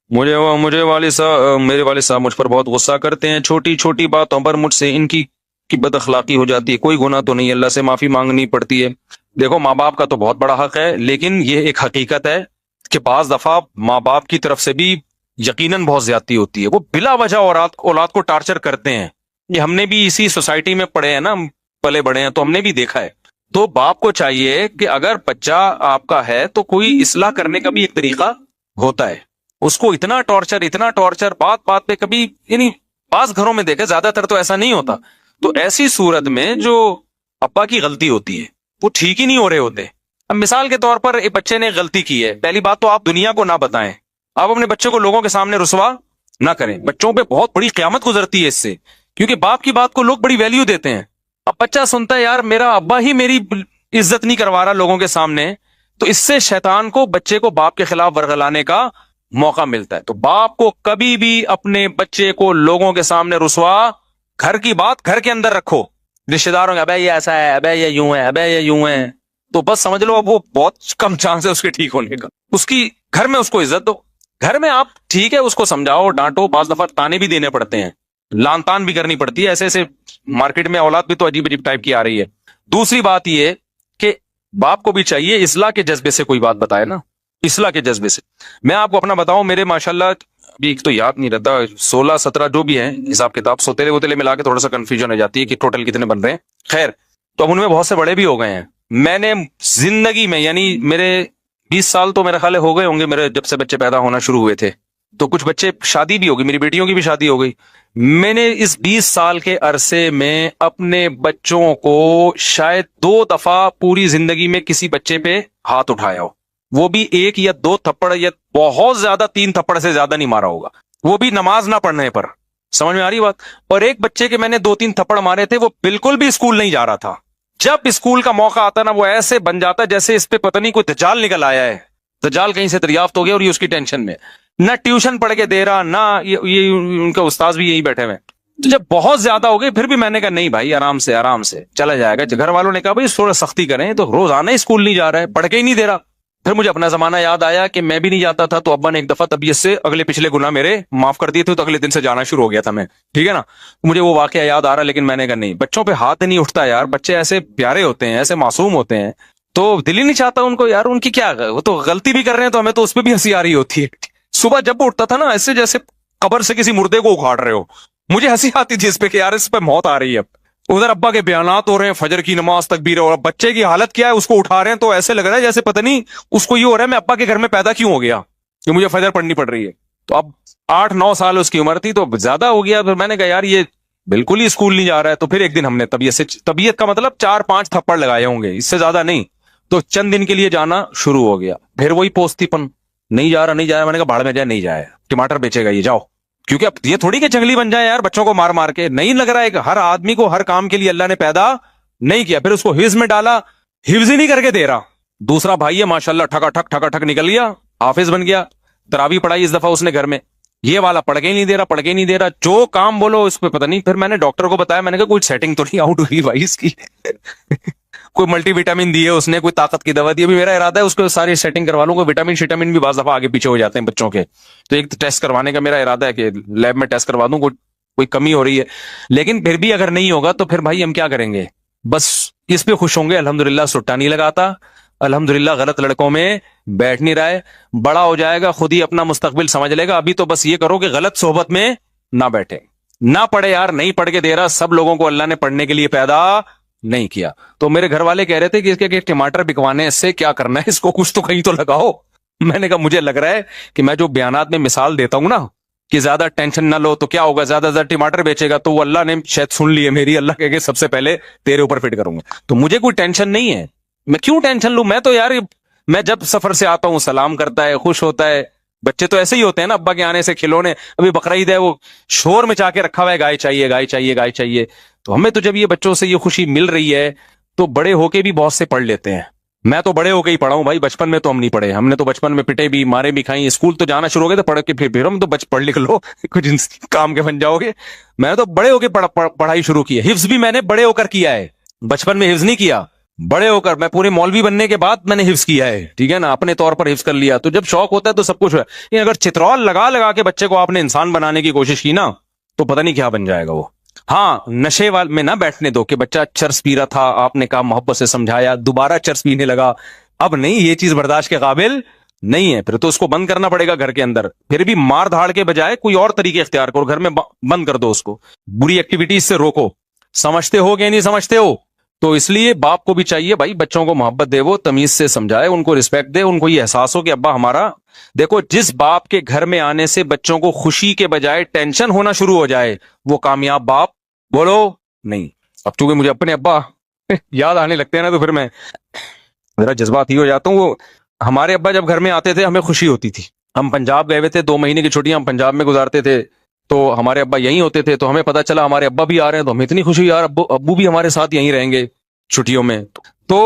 مجھے والد صاحب میرے والد صاحب مجھ پر بہت غصہ کرتے ہیں، چھوٹی چھوٹی باتوں پر مجھ سے ان کی بد اخلاقی ہو جاتی ہے، کوئی گناہ تو نہیں، اللہ سے معافی مانگنی پڑتی ہے۔ دیکھو ماں باپ کا تو بہت بڑا حق ہے، لیکن یہ ایک حقیقت ہے کہ بعض دفعہ ماں باپ کی طرف سے بھی یقیناً بہت زیادتی ہوتی ہے، وہ بلا وجہ اولاد کو ٹارچر کرتے ہیں۔ یہ ہم نے بھی اسی سوسائٹی میں پڑے ہیں نا، پلے بڑے ہیں، تو ہم نے بھی دیکھا ہے۔ تو باپ کو چاہیے کہ اگر بچہ آپ کا ہے تو کوئی اصلاح کرنے کا بھی ایک طریقہ ہوتا ہے، اس کو اتنا ٹارچر بات بات پہ کبھی، یعنی بعض گھروں میں دیکھے، زیادہ تر تو ایسا نہیں ہوتا، تو ایسی صورت میں جو ابا کی غلطی ہوتی ہے وہ ٹھیک ہی نہیں ہو رہے ہوتے۔ اب مثال کے طور پر ایک بچے نے غلطی کی ہے، پہلی بات تو آپ دنیا کو نہ بتائیں، آپ اپنے بچے کو لوگوں کے سامنے رسوا نہ کریں، بچوں پہ بہت بڑی قیامت گزرتی ہے اس سے، کیونکہ باپ کی بات کو لوگ بڑی ویلیو دیتے ہیں۔ اب بچہ سنتا ہے یار میرا ابا ہی میری عزت نہیں کروا رہا لوگوں کے سامنے، تو اس سے شیطان کو بچے کو باپ کے خلاف ورغلانے کا موقع ملتا ہے۔ تو باپ کو کبھی بھی اپنے بچے کو لوگوں کے سامنے رسوا، گھر کی بات گھر کے اندر رکھو، رشتے داروں کا ابے یہ ایسا ہے، ابے یہ یوں ہے، ابے یہ یوں ہے، تو بس سمجھ لو اب وہ بہت کم چانس ہے اس کے ٹھیک ہونے کا۔ اس کی گھر میں اس کو عزت دو، گھر میں آپ ٹھیک ہے اس کو سمجھاؤ ڈانٹو، بعض دفعہ تانے بھی دینے پڑتے ہیں، لان تان بھی کرنی پڑتی ہے، ایسے ایسے مارکیٹ میں اولاد بھی تو عجیب عجیب ٹائپ کی آ رہی ہے۔ دوسری بات یہ کہ باپ کو بھی چاہیے اصلاح کے جذبے سے کوئی بات بتائے نا، اصلاح کے جذبے سے۔ میں آپ کو اپنا بتاؤں، میرے ماشاءاللہ ابھی ایک تو یاد نہیں رہتا، 16 17 جو بھی ہیں حساب کتاب، سوتےلے ووتےلے ملا کے تھوڑا سا کنفیوژن ہو جاتی ہے کہ ٹوٹل کتنے بن رہے ہیں، خیر۔ تو اب ان میں بہت سے بڑے بھی ہو گئے ہیں، میں نے زندگی میں یعنی میرے 20 سال تو میرے خیال ہو گئے ہوں گے میرے جب سے بچے پیدا ہونا شروع ہوئے تھے، تو کچھ بچے شادی بھی ہو گئی، میری بیٹیوں کی بھی شادی ہو گئی۔ میں نے اس 20 سال کے عرصے میں اپنے بچوں کو شاید 2 دفعہ پوری زندگی میں کسی بچے پہ ہاتھ اٹھایا ہو، وہ بھی 1 یا 2 تھپڑ، یا بہت زیادہ 3 تھپڑ سے زیادہ نہیں مارا ہوگا، وہ بھی نماز نہ پڑھنے پر۔ سمجھ میں آ رہی بات؟ اور ایک بچے کے میں نے 2 3 تھپڑ مارے تھے، وہ بالکل بھی اسکول نہیں جا رہا تھا، جب اسکول کا موقع آتا نا وہ ایسے بن جاتا جیسے اس پہ پتہ نہیں کوئی دجال نکل آیا ہے، دجال کہیں سے دریافت ہو گیا اور یہ اس کی ٹینشن میں، نہ ٹیوشن پڑھ کے دے رہا، نہ یہ ان کا استاذ بھی یہی بیٹھے ہوئے۔ تو جب بہت زیادہ ہو گئے پھر بھی میں نے کہا نہیں بھائی آرام سے چلا جائے گا۔ گھر والوں نے کہا بھائی تھوڑا سختی کریں، تو روزانہ اسکول نہیں جا رہا ہے، پڑھ کے ہی نہیں دے رہا۔ پھر مجھے اپنا زمانہ یاد آیا کہ میں بھی نہیں جاتا تھا، تو ابا نے ایک دفعہ طبیعت سے اگلے پچھلے گناہ میرے معاف کر دیے تھے، تو اگلے دن سے جانا شروع ہو گیا تھا میں، ٹھیک ہے نا۔ مجھے وہ واقعہ یاد آ رہا، لیکن میں نے کہا نہیں، بچوں پہ ہاتھ نہیں اٹھتا یار، بچے ایسے پیارے ہوتے ہیں، ایسے معصوم ہوتے ہیں، تو دل ہی نہیں چاہتا ان کو یار، ان کی کیا، وہ تو غلطی بھی کر رہے ہیں تو ہمیں تو اس پہ بھی ہنسی آ رہی ہوتی ہے۔ صبح جب اٹھتا تھا نا ایسے جیسے قبر سے کسی مردے کو اکھاڑ رہے ہو، مجھے ہنسی آتی تھی اس پہ کہ یار اس پہ موت آ رہی ہے۔ اب ادھر ابا کے بیانات ہو رہے ہیں، فجر کی نماز تکبیر، اور بچے کی حالت کیا ہے، اس کو اٹھا رہے ہیں تو ایسے لگ رہا ہے جیسے پتہ نہیں اس کو یہ ہو رہا ہے میں ابا کے گھر میں پیدا کیوں ہو گیا کہ مجھے فجر پڑھنی پڑ رہی ہے۔ تو اب 8 9 سال اس کی عمر تھی، تو زیادہ ہو گیا۔ پھر میں نے کہا یار یہ بالکل ہی اسکول نہیں جا رہا ہے، تو پھر ایک دن ہم نے طبیعت کا مطلب 4 5 تھپڑ لگائے ہوں گے، اس سے زیادہ نہیں، تو چند دن کے لیے جانا شروع ہو گیا۔ پھر وہی پوستی پن، نہیں جا رہا میں نے کہا بھاڑ میں جائے، نہیں جائے، ٹماٹر بیچے گا یہ، جاؤ، کیونکہ اب یہ تھوڑی کہ جنگلی بن جائے یار بچوں کو مار مار کے، نہیں لگ رہا ہے کہ ہر آدمی کو ہر کام کے لیے اللہ نے پیدا نہیں کیا۔ پھر اس کو حفظ میں ڈالا، حفظ ہی نہیں کر کے دے رہا۔ دوسرا بھائی ہے ماشاءاللہ ٹھکا ٹھک نکل گیا، حافظ بن گیا، تراویح پڑھائی اس دفعہ اس نے گھر میں، یہ والا پڑھ کے ہی نہیں دے رہا، جو کام بولو اس پہ پتہ نہیں۔ پھر میں نے ڈاکٹر کو بتایا، میں نے کہا کوئی سیٹنگ تو نہیں آؤٹ ہوئی بھائی اس کی کوئی ملٹی وٹامن دی ہے اس نے، کوئی طاقت کی دوا دی، ابھی میرا ارادہ ہے اس کو ساری سیٹنگ کروا لوں گا۔ وٹامن شٹامن بھی بعض دفعہ آگے پیچھے ہو جاتے ہیں بچوں کے، تو ایک ٹیسٹ کروانے کا میرا ارادہ ہے کہ لیب میں ٹیسٹ کروا دوں، کوئی کمی ہو رہی ہے۔ لیکن پھر بھی اگر نہیں ہوگا تو پھر بھائی ہم کیا کریں گے، بس اس پہ خوش ہوں گے، الحمدللہ سٹا نہیں لگاتا، الحمدللہ غلط لڑکوں میں بیٹھ نہیں رہا ہے، بڑا ہو جائے گا خود ہی اپنا مستقبل سمجھ لے گا۔ ابھی تو بس یہ کرو کہ غلط صحبت میں نہ بیٹھے، نہ پڑھے یار، نہیں پڑھ کے دے رہا، سب لوگوں کو اللہ نے پڑھنے کے لیے پیدا نہیں کیا۔ تو میرے گھر والے کہہ رہے تھے کہ اس کے ٹماٹر بکوانے اس سے کیا کرنا ہے، اس کو کچھ تو کہیں تو لگاؤ۔ میں نے کہا مجھے لگ رہا ہے کہ میں جو بیانات میں مثال دیتا ہوں نا کہ زیادہ ٹینشن نہ لو، تو کیا ہوگا، زیادہ زیادہ ٹماٹر بیچے گا، تو وہ اللہ نے شاید سن لی ہے میری، اللہ کہے کہ سب سے پہلے تیرے اوپر فٹ کروں گا۔ تو مجھے کوئی ٹینشن نہیں ہے، میں کیوں ٹینشن لوں، میں تو یار میں جب سفر سے آتا ہوں سلام کرتا ہے، خوش ہوتا ہے۔ بچے تو ایسے ہی ہوتے ہیں نا، ابا کے آنے سے کھلونے، ابھی بقرعید ہے وہ شور مچا کے رکھا ہوا ہے، گائے چاہیے گائے چاہیے گائے چاہیے۔ تو ہمیں تو جب یہ بچوں سے یہ خوشی مل رہی ہے تو بڑے ہو کے بھی بہت سے پڑھ لیتے ہیں۔ میں تو بڑے ہو کے ہی پڑھا ہوں بھائی، بچپن میں تو ہم نہیں پڑھے، ہم نے تو بچپن میں پٹے بھی، مارے بھی کھائی، اسکول تو جانا شروع ہو گئے تو پڑھ کے پھر ہم تو پڑھ لکھ لو کچھ کام کے بن جاؤ گے۔ میں تو بڑے ہو کے پڑھائی شروع کی ہے، حفظ بھی میں نے بڑے ہو کر کیا ہے، بچپن میں حفظ نہیں کیا۔ بڑے ہو کر میں پورے مولوی بننے کے بعد میں نے حفظ کیا ہے, ٹھیک ہے نا, اپنے طور پر حفظ کر لیا. تو جب شوق ہوتا ہے تو سب کچھ ہے. یہ اگر چترول لگا لگا کے بچے کو آپ نے انسان بنانے کی کوشش کی نا, تو پتہ نہیں کیا بن جائے گا وہ. ہاں, نشے وال میں نہ بیٹھنے دو کہ بچہ چرس پی رہا تھا, آپ نے کہا, محبت سے سمجھایا, دوبارہ چرس پینے لگا, اب نہیں, یہ چیز برداشت کے قابل نہیں ہے, پھر تو اس کو بند کرنا پڑے گا گھر کے اندر. پھر بھی مار دھاڑ کے بجائے کوئی اور طریقے اختیار کرو, گھر میں بند کر دو اس کو, بری ایکٹیویٹیز سے روکو. سمجھتے ہو کہ نہیں سمجھتے ہو؟ تو اس لیے باپ کو بھی چاہیے بھائی, بچوں کو محبت دے, وہ تمیز سے سمجھائے, ان کو رسپیکٹ دے, ان کو یہ احساس ہو کہ ابا ہمارا. دیکھو, جس باپ کے گھر میں آنے سے بچوں کو خوشی کے بجائے ٹینشن ہونا شروع ہو جائے, وہ کامیاب باپ بولو نہیں. اب چونکہ مجھے اپنے ابا یاد آنے لگتے ہیں نا, تو پھر میں ذرا جذبات ہی ہو جاتا ہوں. وہ ہمارے ابا جب گھر میں آتے تھے ہمیں خوشی ہوتی تھی. ہم پنجاب گئے ہوئے تھے, 2 مہینے کی چھٹیاں ہم پنجاب میں گزارتے تھے, تو ہمارے ابا یہیں ہوتے تھے. تو ہمیں پتا چلا ہمارے ابا بھی آ رہے ہیں, تو ہمیں اتنی خوشی, یار ابو بھی ہمارے ساتھ یہیں رہیں گے چھٹیوں میں. تو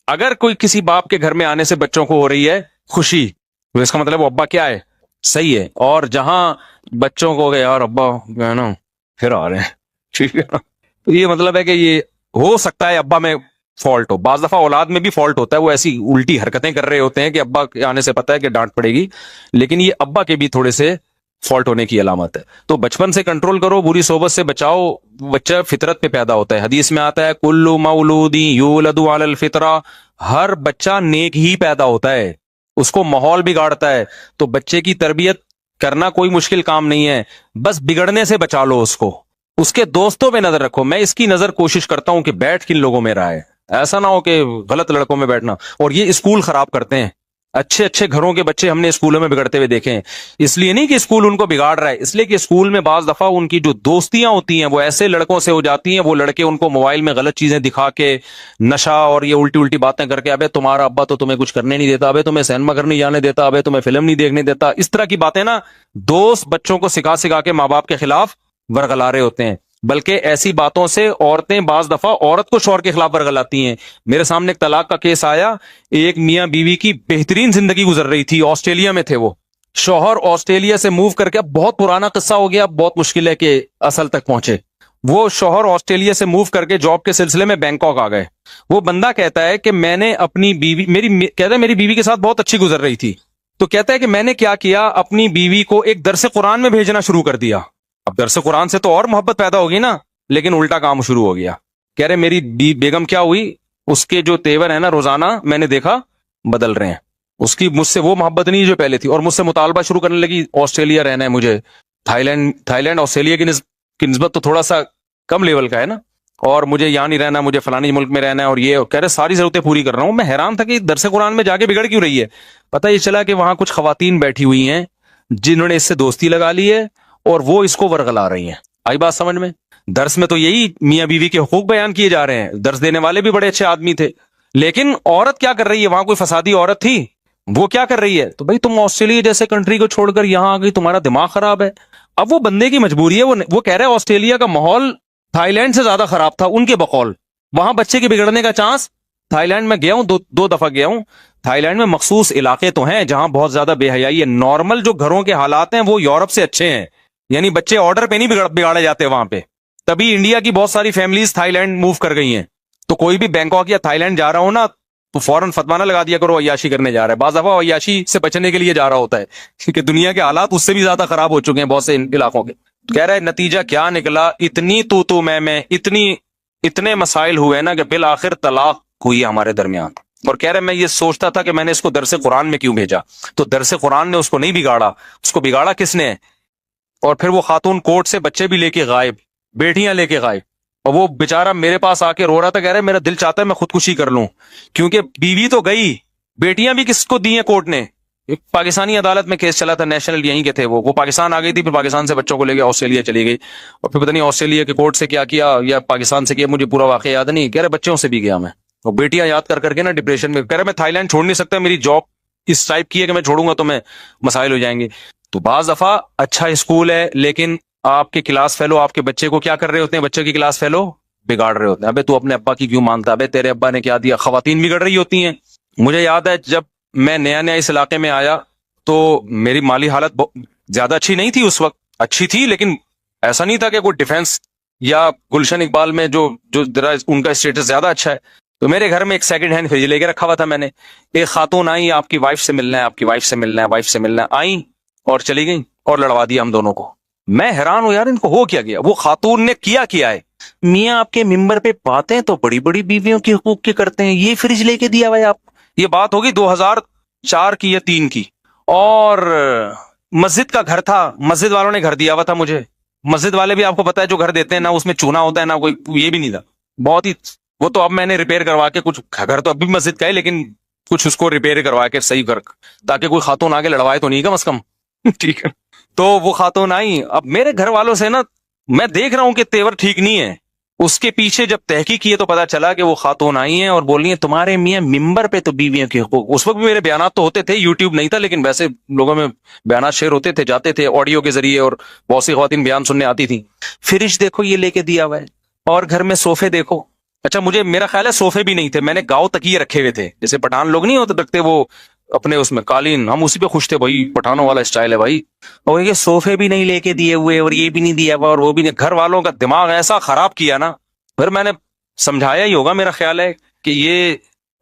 اگر کوئی کسی باپ کے گھر میں آنے سے بچوں کو ہو رہی ہے خوشی, تو اس کا مطلب وہ ابا کیا ہے, صحیح ہے. اور جہاں بچوں کو کہ یار ابا ہے نا پھر آ رہے ہیں, ٹھیک ہے نا, تو یہ مطلب ہے کہ یہ ہو سکتا ہے ابا میں فالٹ ہو. بعض دفعہ اولاد میں بھی فالٹ ہوتا ہے, وہ ایسی الٹی حرکتیں کر رہے ہوتے ہیں کہ ابا کے آنے سے پتہ ہے کہ ڈانٹ پڑے گی, لیکن یہ ابا کے بھی تھوڑے سے فالٹ ہونے کی علامت ہے. تو بچپن سے کنٹرول کرو, بری صحبت سے بچاؤ. بچہ فطرت پہ پیدا ہوتا ہے, حدیث میں آتا ہے کل مولود یولد علی الفطرہ, ہر بچہ نیک ہی پیدا ہوتا ہے, اس کو ماحول بگاڑتا ہے. تو بچے کی تربیت کرنا کوئی مشکل کام نہیں ہے, بس بگڑنے سے بچا لو اس کو. اس کے دوستوں پہ نظر رکھو. میں اس کی نظر کوشش کرتا ہوں کہ بیٹھ کن لوگوں میں رہا ہے, ایسا نہ ہو کہ غلط لڑکوں میں بیٹھنا. اور یہ اسکول خراب کرتے ہیں, اچھے اچھے گھروں کے بچے ہم نے اسکولوں میں بگڑتے ہوئے دیکھے ہیں. اس لیے نہیں کہ اسکول ان کو بگاڑ رہا ہے, اس لیے کہ اسکول میں بعض دفعہ ان کی جو دوستیاں ہوتی ہیں وہ ایسے لڑکوں سے ہو جاتی ہیں, وہ لڑکے ان کو موبائل میں غلط چیزیں دکھا کے, نشہ اور یہ الٹی الٹی باتیں کر کے, ابے تمہارا ابا تو تمہیں کچھ کرنے نہیں دیتا, ابے تمہیں سینما گھر نہیں جانے دیتا, ابے تمہیں فلم نہیں دیکھنے دیتا, اس طرح کی باتیں نا دوست بچوں کو سکھا سکھا کے ماں باپ کے خلاف ورغلا رہے ہوتے ہیں. بلکہ ایسی باتوں سے عورتیں بعض دفعہ عورت کو شوہر کے خلاف ورغلاتی ہیں. میرے سامنے ایک طلاق کا کیس آیا, ایک میاں بیوی کی بہترین زندگی گزر رہی تھی, آسٹریلیا میں تھے وہ, شوہر آسٹریلیا سے موو کر کے, اب بہت پرانا قصہ ہو گیا, بہت مشکل ہے کہ اصل تک پہنچے. وہ شوہر آسٹریلیا سے موو کر کے جاب کے سلسلے میں بینکاک آ گئے. وہ بندہ کہتا ہے کہ میں نے اپنی بیوی, کہتا ہے میری بیوی کے ساتھ بہت اچھی گزر رہی تھی, تو کہتا ہے کہ میں نے کیا کیا, اپنی بیوی کو ایک درس قرآن میں بھیجنا شروع کر دیا. اب درس قرآن سے تو اور محبت پیدا ہوگی نا, لیکن الٹا کام شروع ہو گیا. کہہ رہے میری بیگم کیا ہوئی, اس کے جو تیور ہیں نا روزانہ میں نے دیکھا بدل رہے ہیں. اس کی مجھ سے وہ محبت نہیں جو پہلے تھی, اور مجھ سے مطالبہ شروع کرنے لگی آسٹریلیا رہنا ہے مجھے. تھائی لینڈ آسٹریلیا کی نسبت تو تھوڑا سا کم لیول کا ہے نا, اور مجھے یہاں نہیں رہنا, مجھے فلانی ملک میں رہنا ہے, اور یہ کہہ رہے ساری ضرورتیں پوری کر رہا ہوں. میں حیران تھا کہ درس قرآن میں جا کے بگڑ کیوں رہی ہے. پتہ یہ چلا کہ وہاں کچھ خواتین بیٹھی ہوئی ہیں جنہوں نے اس سے دوستی لگا لی ہے, اور وہ اس کو ورغلا رہی ہیں. آئی بات سمجھ میں؟ درس میں تو یہی میاں بیوی کے حقوق بیان کیے جا رہے ہیں, درس دینے والے بھی بڑے اچھے آدمی تھے, لیکن عورت کیا کر رہی ہے, وہاں کوئی فسادی عورت تھی, وہ کیا کر رہی ہے. تو بھائی تم آسٹریلیا جیسے کنٹری کو چھوڑ کر یہاں آ گئی, تمہارا دماغ خراب ہے. اب وہ بندے کی مجبوری ہے, وہ کہہ رہے ہیں آسٹریلیا کا ماحول تھائی لینڈ سے زیادہ خراب تھا ان کے بقول. وہاں بچے کے بگڑنے کا چانس, تھائی لینڈ میں گیا ہوں, دو دفعہ گیا ہوں. تھائی لینڈ میں مخصوص علاقے تو ہیں جہاں بہت زیادہ بے حیائی ہے. نارمل جو گھروں کے حالات ہیں وہ یورپ سے اچھے ہیں, یعنی بچے آرڈر پہ نہیں بگاڑے جاتے وہاں پہ. تبھی انڈیا کی بہت ساری فیملیز تھائی لینڈ موو کر گئی ہیں. تو کوئی بھی بینکاک یا تھائی لینڈ جا رہا ہو نا, تو فوراً فتوانہ لگا دیا کرو عیاشی کرنے جا رہا ہے. بعض دفعہ عیاشی سے بچنے کے لیے جا رہا ہوتا ہے, کیونکہ دنیا کے حالات اس سے بھی زیادہ خراب ہو چکے ہیں بہت سے علاقوں کے. کہہ رہا ہے نتیجہ کیا نکلا, اتنی تو میں اتنے مسائل ہوئے نا کہ بالآخر طلاق ہوئی ہمارے درمیان. اور کہہ رہے میں یہ سوچتا تھا کہ میں نے اس کو درس قرآن میں کیوں بھیجا. تو درس قرآن نے اس کو نہیں بگاڑا, اس کو بگاڑا کس نے. اور پھر وہ خاتون کوٹ سے بچے بھی لے کے غائب, بیٹیاں لے کے غائب, اور وہ بیچارہ میرے پاس آ کے رو رہا تھا, کہہ رہا ہے میرا دل چاہتا ہے میں خودکشی کر لوں, کیونکہ بیوی تو گئی, بیٹیاں بھی کس کو دی ہیں کورٹ نے. ایک پاکستانی عدالت میں کیس چلا تھا, نیشنل یہیں کے تھے, وہ پاکستان آ گئی تھی, پھر پاکستان سے بچوں کو لے کے آسٹریلیا چلی گئی, اور پھر پتہ نہیں آسٹریلیا کے کورٹ سے کیا یا پاکستان سے کیا, مجھے پورا واقعہ یاد نہیں. کہہ رہے بچوں سے بھی گیا میں, اور بیٹیاں یاد کر کے نا ڈپریشن میں. کہہ رہے میں تھائی لینڈ چھوڑ نہیں سکتا, میری جاب اس ٹائپ کی ہے کہ میں چھوڑوں گا تو میں مسائل ہو جائیں گے. تو بعض دفعہ اچھا اسکول ہے, لیکن آپ کے کلاس فیلو آپ کے بچے کو کیا کر رہے ہوتے ہیں, بچے کی کلاس فیلو بگاڑ رہے ہوتے ہیں. ابے تو اپنے ابا کی کیوں مانتا, ابے تیرے ابا نے کیا دیا. خواتین بگڑ رہی ہوتی ہیں. مجھے یاد ہے جب میں نیا اس علاقے میں آیا تو میری مالی حالت زیادہ اچھی نہیں تھی اس وقت, اچھی تھی لیکن ایسا نہیں تھا کہ کوئی ڈیفنس یا گلشن اقبال میں جو ان کا اسٹیٹس زیادہ اچھا ہے. تو میرے گھر میں ایک سیکنڈ ہینڈ فریج لے کے رکھا ہوا تھا میں نے. ایک خاتون آئی, آپ کی وائف سے ملنا ہے, آپ کی وائف سے ملنا ہے, وائف سے ملنا ہے, آئیں اور چلی گئیں اور لڑوا دیا ہم دونوں کو. میں حیران ہوں یار, ان کو ہو کیا گیا. وہ خاتون نے کیا ہے, میاں آپ کے ممبر پہ باتیں تو بڑی بڑی بیویوں کے حقوق کی کرتے ہیں, یہ فریج لے کے دیا ہوا ہے آپ. یہ بات ہوگی 2004 کی یا 3 کی, اور مسجد کا گھر تھا, مسجد والوں نے گھر دیا ہوا تھا مجھے. مسجد والے بھی آپ کو پتا ہے جو گھر دیتے ہیں نا, اس میں چونا ہوتا ہے نا, کوئی یہ بھی نہیں تھا بہت ہی. وہ تو اب میں نے ریپیئر کروا کے, کچھ گھر تو اب بھی مسجد کا ہے لیکن کچھ اس کو ریپیئر کروا کے صحیح کر, تاکہ کوئی خاتون آگے لڑوائے تو نہیں کم از کم. ٹھیک ہے. تو وہ خاتون آئی. اب میرے گھر والوں سے نا میں دیکھ رہا ہوں کہ تیور ٹھیک نہیں ہے. اس کے پیچھے جب تحقیق کیے تو پتا چلا کہ وہ خاتون آئی ہیں اور بول رہی ہیں تمہارے میاں ممبر پہ تو بیویوں کے حقوق. اس وقت بھی میرے بیانات تو ہوتے تھے, یوٹیوب نہیں تھا, لیکن ویسے لوگوں میں بیانات شیئر ہوتے تھے, جاتے تھے آڈیو کے ذریعے, اور بہت سی خواتین بیان سننے آتی تھی. فریج دیکھو یہ لے کے دیا ہوا ہے, اور گھر میں صوفے دیکھو. اچھا مجھے میرا خیال ہے صوفے بھی نہیں تھے, میں نے گاؤں تکیے رکھے ہوئے تھے, جیسے پٹھان لوگ نہیں ہوتے رکھتے وہ اپنے اس میں قالین, ہم اسی پہ خوش تھے بھائی, پٹھانوں والا اسٹائل ہے بھائی. اور یہ صوفے بھی نہیں لے کے دیے ہوئے, اور یہ بھی نہیں دیا ہوا, اور وہ بھی نہیں. گھر والوں کا دماغ ایسا خراب کیا نا. پھر میں نے سمجھایا ہی ہوگا, میرا خیال ہے کہ یہ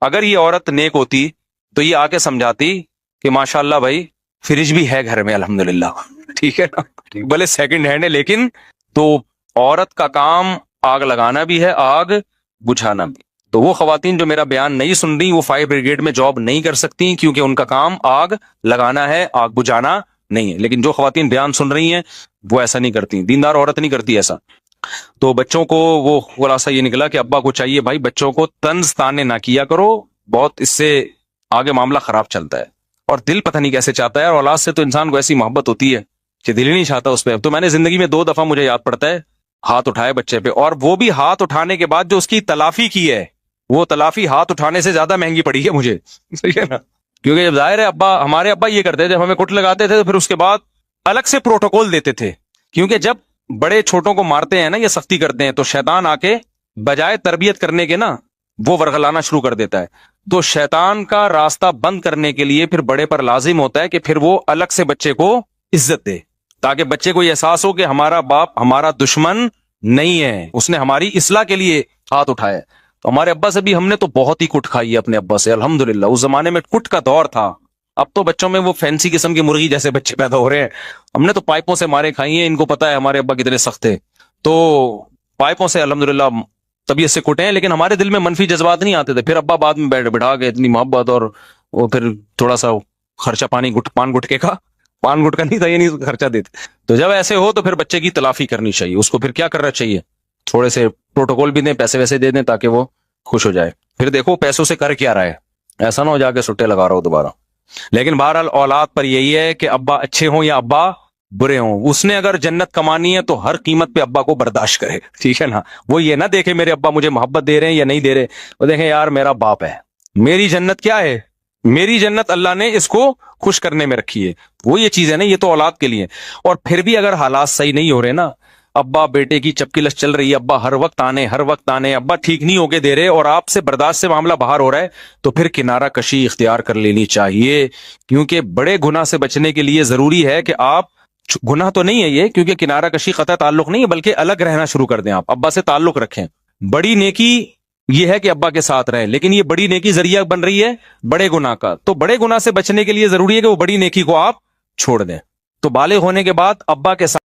اگر یہ عورت نیک ہوتی تو یہ آ کے سمجھاتی کہ ماشاءاللہ بھائی فریج بھی ہے گھر میں الحمدللہ. ٹھیک ہے نا, بھلے سیکنڈ ہینڈ ہے, لیکن تو عورت کا کام آگ لگانا بھی ہے, آگ بجھانا بھی. تو وہ خواتین جو میرا بیان نہیں سن رہی, وہ فائر بریگیڈ میں جاب نہیں کر سکتی, کیونکہ ان کا کام آگ لگانا ہے, آگ بجھانا نہیں ہے. لیکن جو خواتین بیان سن رہی ہیں وہ ایسا نہیں کرتی, دیندار عورت نہیں کرتی ایسا. تو بچوں کو وہ خلاصہ یہ نکلا کہ ابا کو چاہیے بھائی بچوں کو طنز تانے نہ کیا کرو, بہت اس سے آگے معاملہ خراب چلتا ہے. اور دل پتہ نہیں کیسے چاہتا ہے, اور اولاد سے تو انسان کو ایسی محبت ہوتی ہے کہ دل ہی نہیں چاہتا اس پہ. تو میں نے زندگی میں 2 دفعہ مجھے یاد پڑتا ہے ہاتھ اٹھائے بچے پہ, اور وہ بھی ہاتھ اٹھانے کے بعد جو اس کی تلافی کی ہے, وہ تلافی ہاتھ اٹھانے سے زیادہ مہنگی پڑی ہے مجھے. صحیح ہے نا, کیونکہ جب ظاہر ہے ہمارے ابا یہ کرتے تھے, جب ہمیں کٹ لگاتے تھے تو پھر اس کے بعد الگ سے پروٹوکول دیتے تھے. کیونکہ جب بڑے چھوٹوں کو مارتے ہیں نا, یہ سختی کرتے ہیں, تو شیطان آ کے بجائے تربیت کرنے کے نا وہ ورغلانا شروع کر دیتا ہے. تو شیطان کا راستہ بند کرنے کے لیے پھر بڑے پر لازم ہوتا ہے کہ پھر وہ الگ سے بچے کو عزت دے, تاکہ بچے کو یہ احساس ہو کہ ہمارا باپ ہمارا دشمن نہیں ہے, اس نے ہماری اصلاح کے لیے ہاتھ اٹھایا. تو ہمارے ابا سے بھی ہم نے تو بہت ہی کٹ کھائی ہے اپنے ابا سے الحمدللہ. اس زمانے میں کٹ کا دور تھا, اب تو بچوں میں وہ فینسی قسم کی مرغی جیسے بچے پیدا ہو رہے ہیں. ہم نے تو پائپوں سے مارے کھائی ہیں, ان کو پتا ہے ہمارے ابا کتنے سخت تھے, تو پائپوں سے الحمدللہ طبیعت سے کٹے ہیں. لیکن ہمارے دل میں منفی جذبات نہیں آتے تھے. پھر ابا بعد میں بٹھا کے اتنی محبت, اور وہ پھر تھوڑا سا خرچہ پان گٹکے کا, پان گٹکا نہیں تھا, یہ نہیں خرچہ دیتے. تو جب ایسے ہو تو پھر بچے کی تلافی کرنی چاہیے, اس کو پھر کیا کرنا چاہیے, تھوڑے سے پروٹوکول بھی دیں, پیسے ویسے دے دیں, تاکہ وہ خوش ہو جائے. پھر دیکھو پیسوں سے کر کیا رہا ہے, ایسا نہ ہو جا کے سٹے لگا رہا ہو دوبارہ. لیکن بہرحال اولاد پر یہی ہے کہ ابا اچھے ہوں یا ابا برے ہوں, اس نے اگر جنت کمانی ہے تو ہر قیمت پہ ابا کو برداشت کرے. ٹھیک ہے نا, وہ یہ نہ دیکھے میرے ابا مجھے محبت دے رہے ہیں یا نہیں دے رہے, وہ دیکھیں یار میرا باپ ہے, میری جنت کیا ہے, میری جنت اللہ نے اس کو خوش کرنے میں رکھی ہے. وہ یہ چیز ہے نا, یہ تو اولاد کے لیے. اور پھر بھی اگر حالات صحیح نہیں ہو رہے نا, ابا بیٹے کی چپکی لش چل رہی ہے, ابا ہر وقت آنے, ابا ٹھیک نہیں ہو کے دے رہے, اور آپ سے برداشت سے معاملہ باہر ہو رہا ہے, تو پھر کنارہ کشی اختیار کر لینی چاہیے. کیونکہ بڑے گناہ سے بچنے کے لیے ضروری ہے کہ آپ, گناہ تو نہیں ہے یہ, کیونکہ کنارہ کشی قطع تعلق نہیں ہے, بلکہ الگ رہنا شروع کر دیں, آپ ابا سے تعلق رکھیں. بڑی نیکی یہ ہے کہ ابا کے ساتھ رہیں, لیکن یہ بڑی نیکی ذریعہ بن رہی ہے بڑے گناہ کا. تو بڑے گناہ سے بچنے کے لیے ضروری ہے کہ وہ بڑی نیکی کو آپ چھوڑ دیں. تو بالغ ہونے کے بعد ابا کے ساتھ